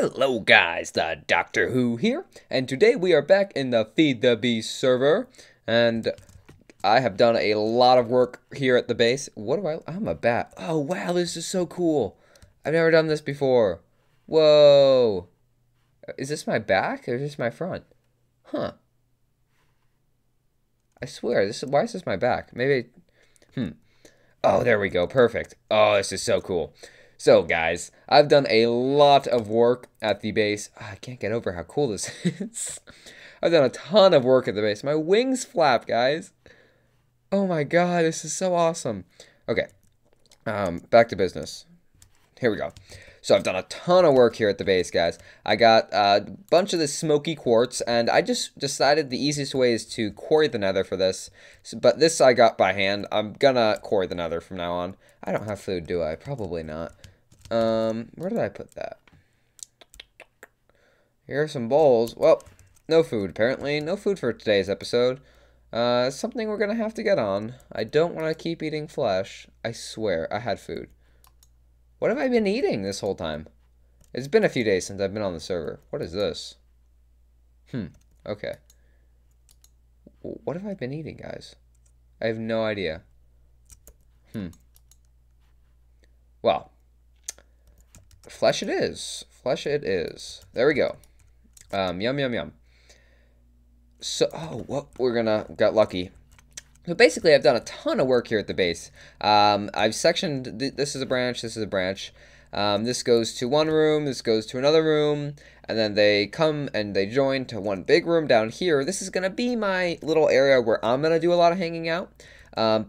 Hello guys, the Doctor Who here, and today we are back in the Feed the Beast server, and I have done a lot of work here at the base. I'm a bat. Oh wow, this is so cool. I've never done this before. Whoa. Is this my back or is this my front? Huh. I swear, why is this my back? Maybe, Oh, there we go, perfect. Oh, this is so cool. So guys, I've done a lot of work at the base. I can't get over how cool this is. I've done a ton of work at the base. My wings flap, guys. Oh my god, this is so awesome. Okay, back to business. Here we go. So I've done a ton of work here at the base, guys. I got a bunch of this smoky quartz, and I just decided the easiest way is to quarry the nether for this. But this I got by hand. I'm gonna quarry the nether from now on. I don't have food, do I? Probably not. Where did I put that? Here are some bowls. Well, no food, apparently. No food for today's episode. Something we're gonna have to get on. I don't want to keep eating flesh. I swear, I had food. What have I been eating this whole time? It's been a few days since I've been on the server. What is this? Okay. What have I been eating, guys? I have no idea. Well, flesh it is. Flesh it is. There we go. Yum, yum, yum. So, got lucky. So basically, I've done a ton of work here at the base. I've sectioned, this is a branch, this is a branch. This goes to one room, this goes to another room, and then they come and they join to one big room down here. This is going to be my little area where I'm going to do a lot of hanging out.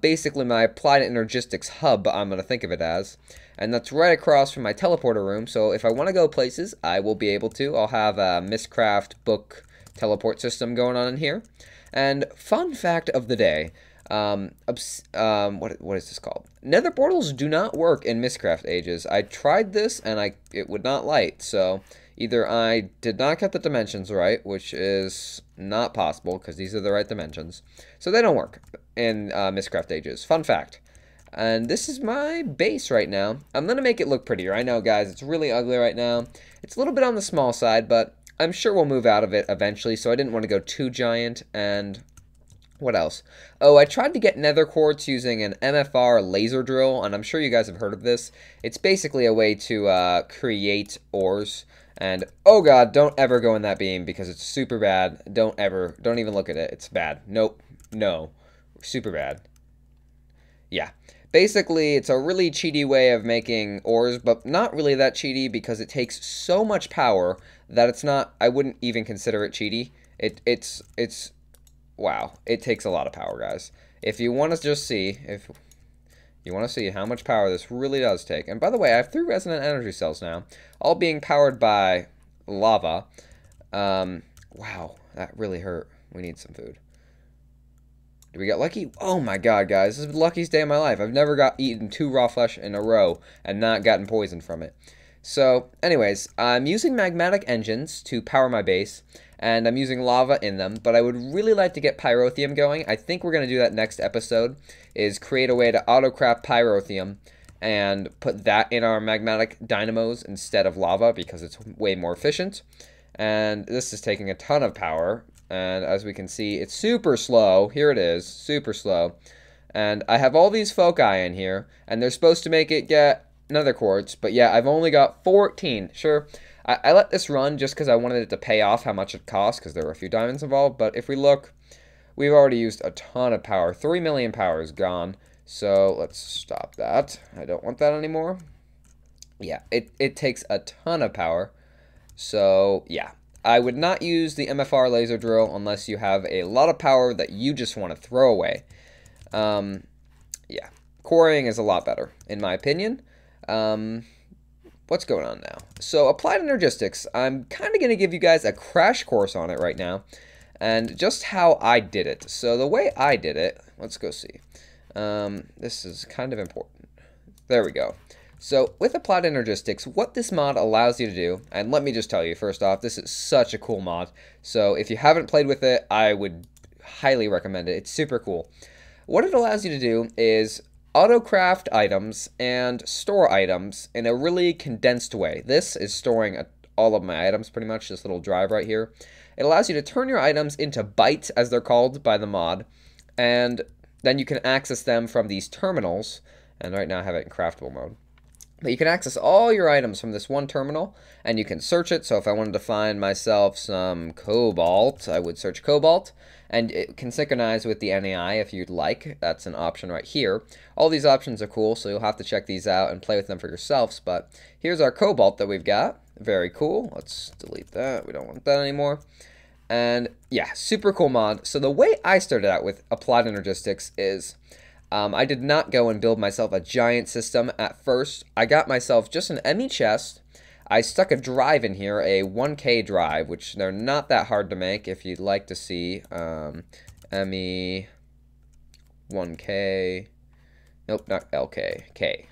Basically, my applied energistics hub, I'm going to think of it as. And that's right across from my teleporter room, so if I want to go places, I will be able to. I'll have a Mystcraft book teleport system going on in here. And fun fact of the day, what is this called? Nether portals do not work in Mystcraft Ages. I tried this and it would not light. So either I did not get the dimensions right, which is not possible because these are the right dimensions. So they don't work in Mystcraft Ages. Fun fact. And this is my base right now. I'm going to make it look prettier. I know, guys, it's really ugly right now. It's a little bit on the small side, but I'm sure we'll move out of it eventually, so I didn't want to go too giant. And what else? Oh, I tried to get nether quartz using an MFR laser drill, and I'm sure you guys have heard of this. It's basically a way to create ores. And oh god, don't ever go in that beam because it's super bad. Don't even look at it. It's bad. Nope. No. Super bad. Yeah. Basically, it's a really cheaty way of making ores, but not really that cheaty because it takes so much power that it's not, I wouldn't even consider it cheaty. It's wow, it takes a lot of power, guys. If you want to just see, if you want to see how much power this really does take, and by the way, I have 3 resonant energy cells now, all being powered by lava. Wow, that really hurt. We need some food. Did we get lucky? Oh my god, guys. This is the luckiest day of my life. I've never eaten 2 raw flesh in a row and not gotten poisoned from it. So, anyways, I'm using magmatic engines to power my base, and I'm using lava in them, but I would really like to get pyrotheum going. I think we're going to do that next episode, is create a way to auto-craft pyrotheum and put that in our magmatic dynamos instead of lava because it's way more efficient. And this is taking a ton of power. And as we can see, it's super slow. Here it is, super slow. And I have all these foci in here, and they're supposed to make it get nether quartz. But yeah, I've only got 14. Sure, I let this run just because I wanted it to pay off how much it cost, because there were a few diamonds involved. But if we look, we've already used a ton of power. 3 million power is gone. So let's stop that. I don't want that anymore. Yeah, it takes a ton of power. So yeah. I would not use the MFR laser drill unless you have a lot of power that you just want to throw away. Yeah, quarrying is a lot better, in my opinion. What's going on now? So, applied energistics. I'm kind of going to give you guys a crash course on it right now, and just how I did it. So, the way I did it, let's go see. This is kind of important. There we go. So, with Applied Energistics, what this mod allows you to do, and let me just tell you, first off, this is such a cool mod. So, if you haven't played with it, I would highly recommend it. It's super cool. What it allows you to do is auto-craft items and store items in a really condensed way. This is storing all of my items pretty much, this little drive right here. It allows you to turn your items into bytes, as they're called by the mod, and then you can access them from these terminals, and right now I have it in craftable mode. But you can access all your items from this one terminal, and you can search it. So if I wanted to find myself some cobalt, I would search cobalt, and it can synchronize with the NAI if you'd like. That's an option right here. All these options are cool, so you'll have to check these out and play with them for yourselves. But here's our cobalt that we've got. Very cool. Let's delete that. We don't want that anymore. And yeah, super cool mod. So the way I started out with Applied Energistics is I did not go and build myself a giant system at first. I got myself just an ME chest. I stuck a drive in here, a 1K drive, which they're not that hard to make if you'd like to see. ME 1K. Nope, not LK. K.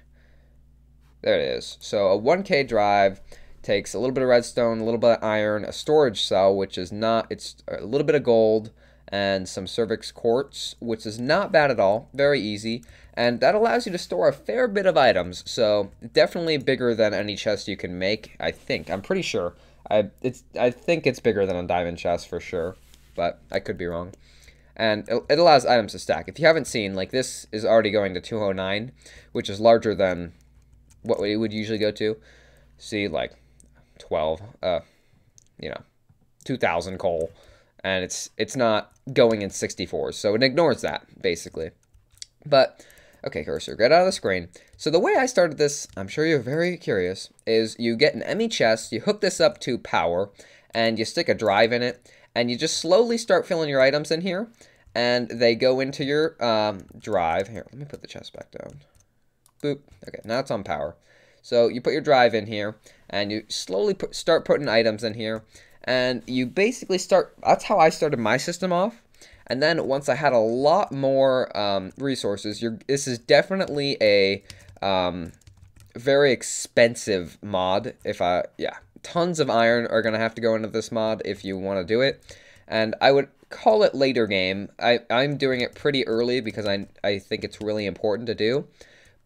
There it is. So a 1K drive takes a little bit of redstone, a little bit of iron, a storage cell, which is not, it's a little bit of gold, and some cervix quartz, which is not bad at all, very easy, and that allows you to store a fair bit of items, so definitely bigger than any chest you can make, I think. I'm pretty sure. I think it's bigger than a diamond chest for sure, but I could be wrong. And it allows items to stack. If you haven't seen, like, this is already going to 209, which is larger than what we would usually go to. See, like, 12, 2,000 coal, and it's not going in 64s, so it ignores that, basically. But, okay, cursor, get out of the screen. So the way I started this, I'm sure you're very curious, is you get an ME chest, you hook this up to power, and you stick a drive in it, and you just slowly start filling your items in here, and they go into your drive. Here, let me put the chest back down. Boop. Okay, now it's on power. So you put your drive in here, and you slowly start putting items in here, and you basically start, that's how I started my system off. And then once I had a lot more resources, this is definitely a very expensive mod. Tons of iron are going to have to go into this mod if you want to do it. And I would call it later game. I'm doing it pretty early because I think it's really important to do.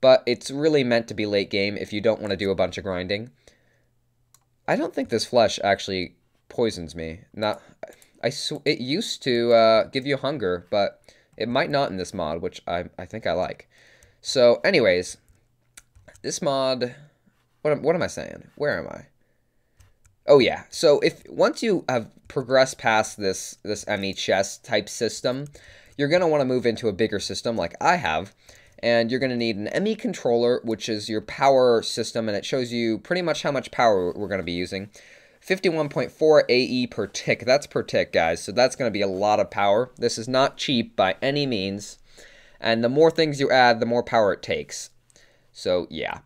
But it's really meant to be late game if you don't want to do a bunch of grinding. I don't think this flesh actually poisons me. It used to give you hunger, but it might not in this mod, which I think I like. So, anyways, this mod, what am I saying? Where am I? Oh yeah. So once you have progressed past this ME chest type system, you're gonna want to move into a bigger system like I have. And you're going to need an ME controller, which is your power system, and it shows you pretty much how much power we're going to be using. 51.4 AE per tick. That's per tick, guys, so that's going to be a lot of power. This is not cheap by any means, and the more things you add, the more power it takes. So, yeah.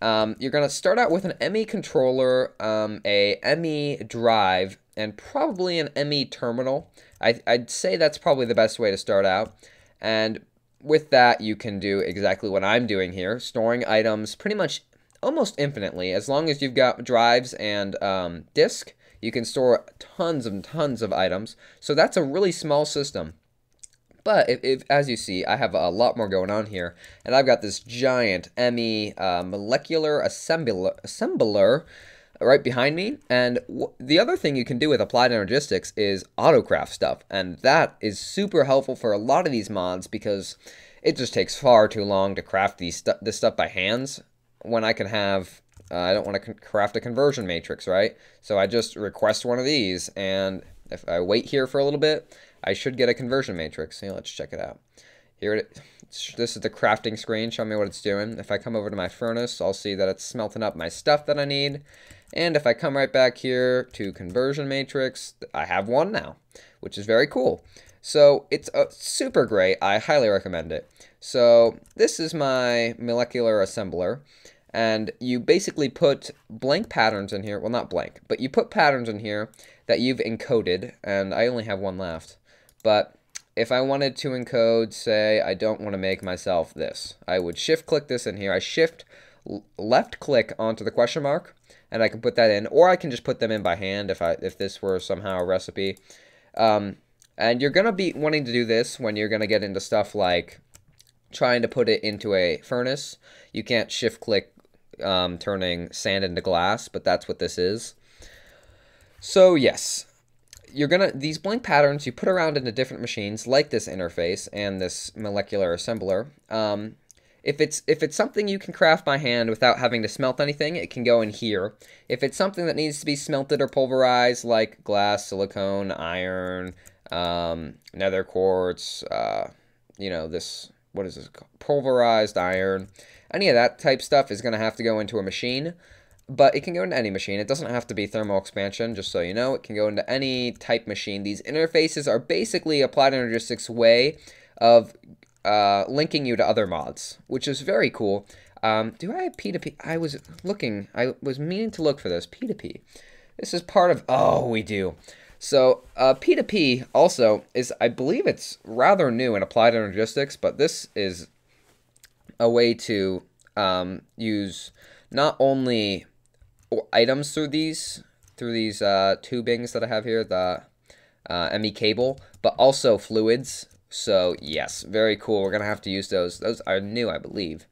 You're going to start out with an ME controller, a ME drive, and probably an ME terminal. I'd say that's probably the best way to start out, and with that, you can do exactly what I'm doing here, storing items pretty much almost infinitely. As long as you've got drives and disk, you can store tons and tons of items. So that's a really small system. But if as you see, I have a lot more going on here, and I've got this giant ME molecular assembler right behind me. And the other thing you can do with Applied Energistics is autocraft stuff, and that is super helpful for a lot of these mods because it just takes far too long to craft this stuff by hands when I can have, I don't want to craft a conversion matrix, right? So I just request one of these, and if I wait here for a little bit, I should get a conversion matrix. So let's check it out. This is the crafting screen. Show me what it's doing. If I come over to my furnace, I'll see that it's smelting up my stuff that I need. And if I come right back here to conversion matrix, I have one now, which is very cool. So it's super great. I highly recommend it. So this is my molecular assembler, and you basically put blank patterns in here. Well, not blank, but you put patterns in here that you've encoded, and I only have one left. But if I wanted to encode, say, I don't want to make myself this, I would shift-click this in here. I left-click onto the question mark, and I can put that in, or I can just put them in by hand if this were somehow a recipe. And you're going to be wanting to do this when you're going to get into stuff like trying to put it into a furnace. You can't shift-click turning sand into glass, but that's what this is. So yes, these blank patterns you put around into different machines like this interface and this molecular assembler. If it's something you can craft by hand without having to smelt anything, it can go in here. If it's something that needs to be smelted or pulverized, like glass, silicone, iron, nether quartz, this, what is this called? Pulverized iron, any of that type stuff is going to have to go into a machine. But it can go into any machine. It doesn't have to be thermal expansion, just so you know. It can go into any type machine. These interfaces are basically Applied Energistics' way of linking you to other mods, which is very cool. Do I have P2P? I was meaning to look for this. P2P. This is part of, oh, we do. So P2P also is, I believe it's rather new in Applied Energistics, but this is a way to use not only items through these tubings that I have here, the ME cable, but also fluids. So yes, very cool. We're gonna have to use those. Those are new, I believe.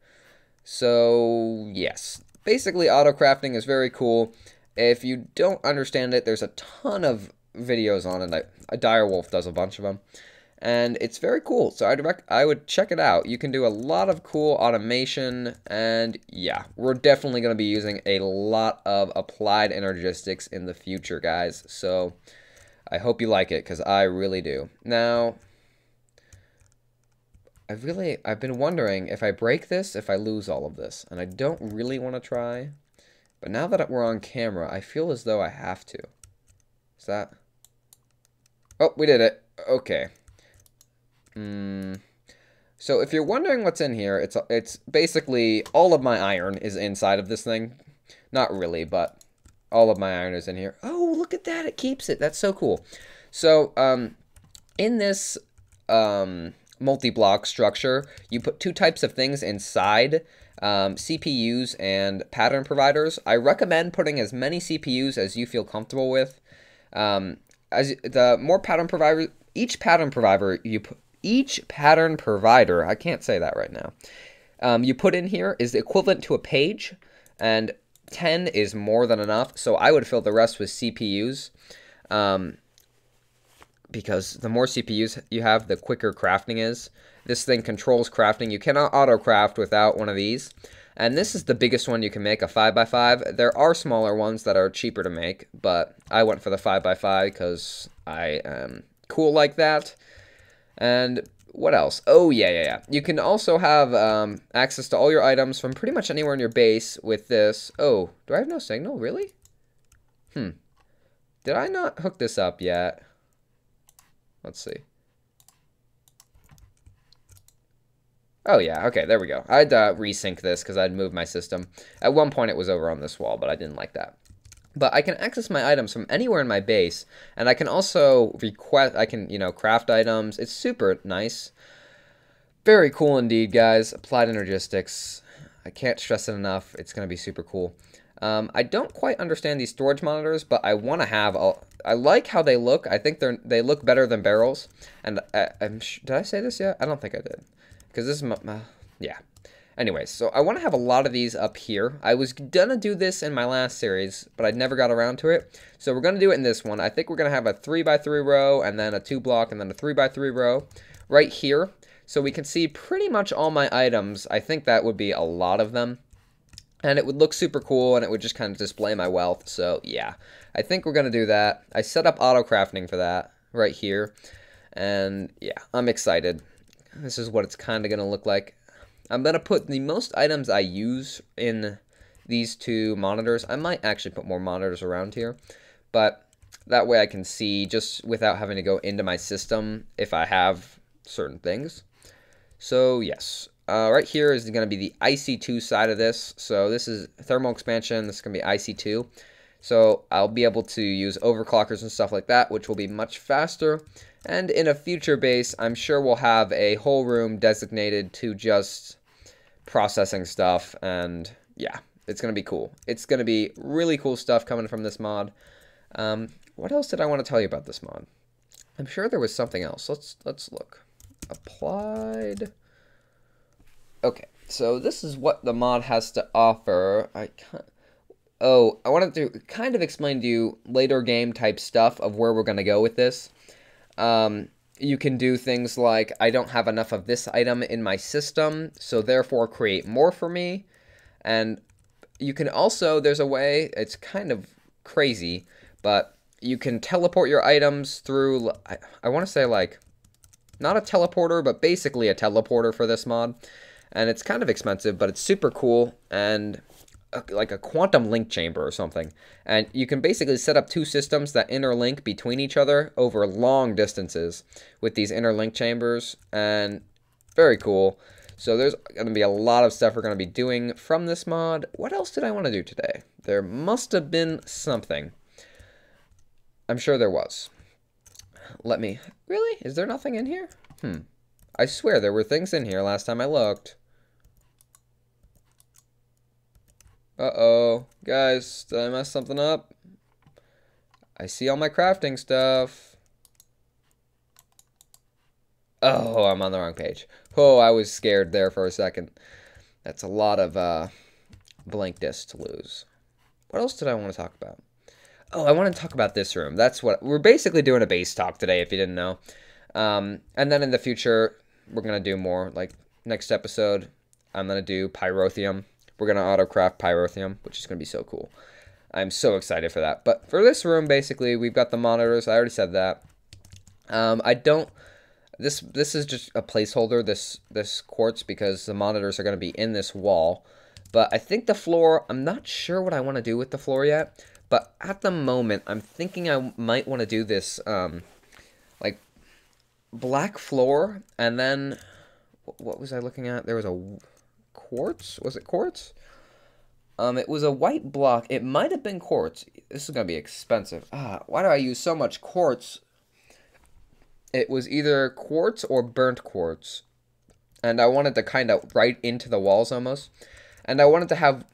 So yes, basically auto crafting is very cool. If you don't understand it, there's a ton of videos on it. Direwolf does a bunch of them, and it's very cool. So I would check it out. You can do a lot of cool automation, and yeah, we're definitely going to be using a lot of Applied Energistics in the future, guys. So I hope you like it, because I really do. Now, I've been wondering if I break this, if I lose all of this, and I don't really want to try. But now that we're on camera, I feel as though I have to. Is that? Oh, we did it. Okay. So if you're wondering what's in here, it's basically all of my iron is inside of this thing. Not really, but all of my iron is in here. Oh, look at that. It keeps it. That's so cool. So, in this multi-block structure, you put two types of things inside, CPUs and pattern providers. I recommend putting as many CPUs as you feel comfortable with. As the more pattern provider, each pattern provider, I can't say that right now, you put in here is the equivalent to a page, and 10 is more than enough, so I would fill the rest with CPUs, because the more CPUs you have, the quicker crafting is. This thing controls crafting. You cannot auto-craft without one of these, and this is the biggest one you can make, a 5x5. There are smaller ones that are cheaper to make, but I went for the 5x5 because I am cool like that. And what else? Oh, yeah. You can also have access to all your items from pretty much anywhere in your base with this. Oh, do I have no signal? Really? Did I not hook this up yet? Let's see. Oh, yeah. Okay, there we go. I'd resync this because I'd moved my system. At one point, it was over on this wall, but I didn't like that. But I can access my items from anywhere in my base, and I can also craft items. It's super nice. Very cool indeed, guys. Applied Energistics. I can't stress it enough. It's going to be super cool. I don't quite understand these storage monitors, but I want to have I like how they look. I think they look better than barrels. And did I say this yet? I don't think I did. Because this is yeah. Anyways, so I want to have a lot of these up here. I was gonna do this in my last series, but I never got around to it. So we're gonna do it in this one. I think we're gonna have a 3x3 row, and then a 2-block, and then a 3x3 row right here. So we can see pretty much all my items. I think that would be a lot of them. And it would look super cool, and it would just kind of display my wealth. So yeah, I think we're gonna do that. I set up auto crafting for that right here. And yeah, I'm excited. This is what it's kind of gonna look like. I'm going to put the most items I use in these two monitors. I might actually put more monitors around here, but that way I can see just without having to go into my system if I have certain things. So yes, right here is going to be the IC2 side of this. So this is thermal expansion. This is going to be IC2. So I'll be able to use overclockers and stuff like that, which will be much faster. And in a future base, I'm sure we'll have a whole room designated to just processing stuff. And yeah, it's going to be cool. It's going to be really cool stuff coming from this mod. What else did I want to tell you about this mod? I'm sure there was something else. Let's look. Applied. Okay, so this is what the mod has to offer. Oh, I wanted to kind of explain to you later game type stuff of where we're going to go with this. You can do things like, I don't have enough of this item in my system, so therefore create more for me. And you can also, there's a way, it's kind of crazy, but you can teleport your items through, I want to say like, not a teleporter, but basically a teleporter for this mod. And it's kind of expensive, but it's super cool, and like a quantum link chamber or something. And you can basically set up two systems that interlink between each other over long distances with these interlink chambers, and very cool. So there's going to be a lot of stuff we're going to be doing from this mod. What else did I want to do today? There must have been something. I'm sure there was. Let me... Really? Is there nothing in here? I swear there were things in here last time I looked. Uh-oh. Guys, did I mess something up? I see all my crafting stuff. Oh, I'm on the wrong page. Oh, I was scared there for a second. That's a lot of blank discs to lose. What else did I want to talk about? Oh, I want to talk about this room. That's what... We're basically doing a base talk today, if you didn't know. And then in the future, we're going to do more. Like, next episode, I'm going to do Pyrotheum. We're going to auto-craft Pyrotheum, which is going to be so cool. I'm so excited for that. But for this room, basically, we've got the monitors. I already said that. I don't... This is just a placeholder, this quartz, because the monitors are going to be in this wall. But I think the floor... I'm not sure what I want to do with the floor yet. But at the moment, I'm thinking I might want to do this, like, black floor, and then... What was I looking at? There was a... quartz? Was it quartz? It was a white block. It might have been quartz. This is going to be expensive. Why do I use so much quartz? It was either quartz or burnt quartz. And I wanted to kind of right into the walls almost. And I wanted to have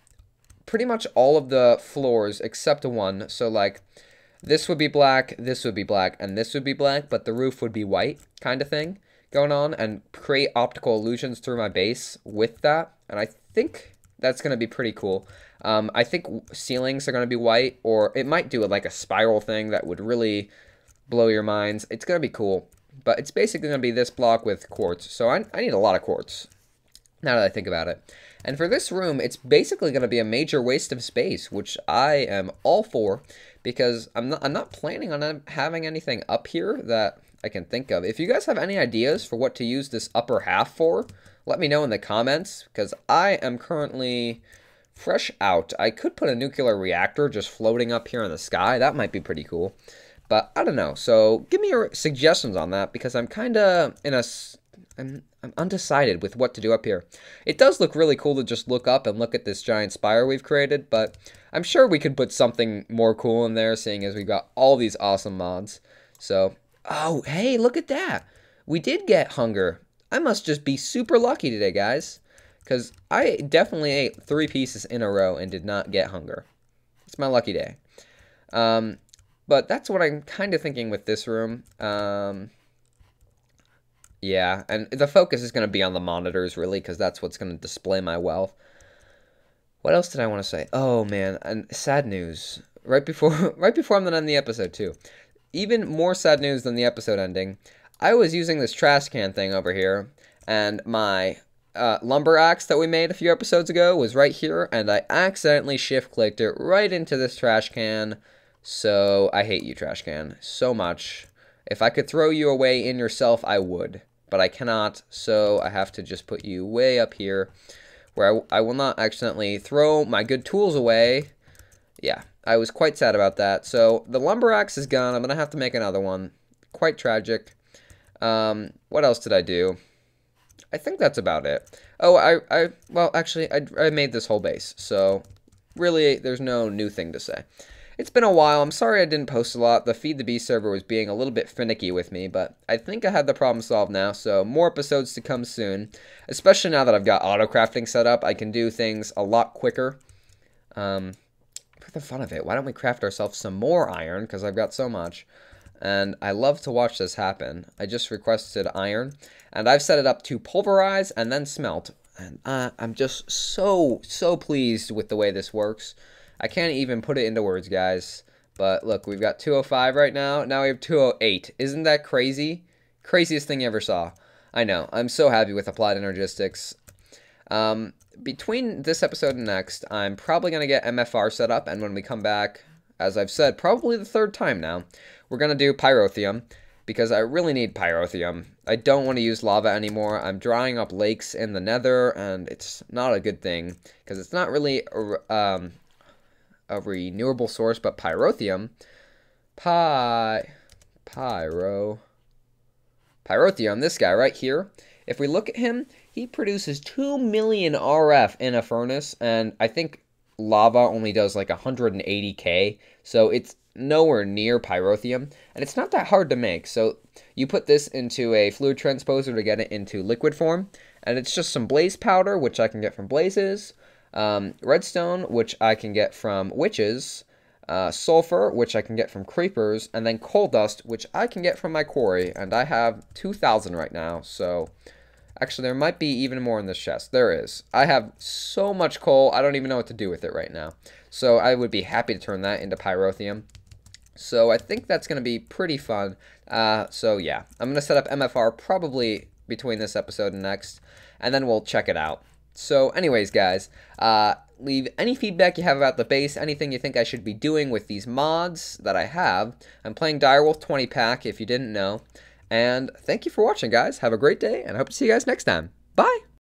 pretty much all of the floors except one. So like, this would be black, and this would be black, but the roof would be white kind of thing going on, and create optical illusions through my base with that. And I think that's going to be pretty cool. I think ceilings are going to be white, or it might do it like a spiral thing that would really blow your minds. It's going to be cool, but it's basically going to be this block with quartz. So I need a lot of quartz, now that I think about it. And for this room, it's basically going to be a major waste of space, which I am all for, because I'm not planning on having anything up here that I can think of. If you guys have any ideas for what to use this upper half for, let me know in the comments, because I am currently fresh out. I could put a nuclear reactor just floating up here in the sky. That might be pretty cool. But I don't know. So give me your suggestions on that, because I'm kind of in a... I'm undecided with what to do up here. It does look really cool to just look up and look at this giant spire we've created, but I'm sure we could put something more cool in there, seeing as we've got all these awesome mods. So, oh, hey, look at that. We did get hunger. I must just be super lucky today, guys, because I definitely ate 3 pieces in a row and did not get hunger. It's my lucky day. But that's what I'm kind of thinking with this room. Yeah, and the focus is going to be on the monitors, really, because that's what's going to display my wealth. What else did I want to say? Oh, man, and sad news. Right before I'm going to end the episode, too. Even more sad news than the episode ending. I was using this trash can thing over here, and my lumber axe that we made a few episodes ago was right here, and I accidentally shift-clicked it right into this trash can. So, I hate you, trash can, so much. If I could throw you away in yourself, I would. But I cannot, so I have to just put you way up here, where I will not accidentally throw my good tools away. Yeah, I was quite sad about that. So the lumber axe is gone. I'm going to have to make another one. Quite tragic. What else did I do? I think that's about it. Oh, well, actually, I made this whole base, so really, there's no new thing to say. It's been a while. I'm sorry I didn't post a lot. The Feed the Beast server was being a little bit finicky with me, but I think I had the problem solved now, so more episodes to come soon. Especially now that I've got auto-crafting set up, I can do things a lot quicker. For the fun of it, why don't we craft ourselves some more iron, because I've got so much. And I love to watch this happen. I just requested iron, and I've set it up to pulverize and then smelt. And I'm just so pleased with the way this works. I can't even put it into words, guys. But look, we've got 205 right now. Now we have 208. Isn't that crazy? Craziest thing you ever saw. I know. I'm so happy with Applied Energistics. Between this episode and next, I'm probably going to get MFR set up, and when we come back, as I've said, probably the third time now, we're going to do Pyrotheum, because I really need Pyrotheum. I don't want to use lava anymore. I'm drying up lakes in the nether, and it's not a good thing, because it's not really a renewable source, but Pyrotheum, Pyrotheum, this guy right here, if we look at him, he produces 2 million RF in a furnace, and I think lava only does like 180k, so it's nowhere near Pyrotheum, and it's not that hard to make. So you put this into a fluid transposer to get it into liquid form, and it's just some blaze powder, which I can get from blazes, redstone, which I can get from witches, sulfur, which I can get from creepers, and then coal dust, which I can get from my quarry, and I have 2,000 right now, so actually there might be even more in this chest. There is. I have so much coal, I don't even know what to do with it right now, so I would be happy to turn that into Pyrotheum. So I think that's going to be pretty fun. So yeah, I'm going to set up MFR probably between this episode and next, and then we'll check it out. So anyways, guys, leave any feedback you have about the base, anything you think I should be doing with these mods that I have. I'm playing Direwolf 20 pack, if you didn't know. And thank you for watching, guys. Have a great day, and I hope to see you guys next time. Bye!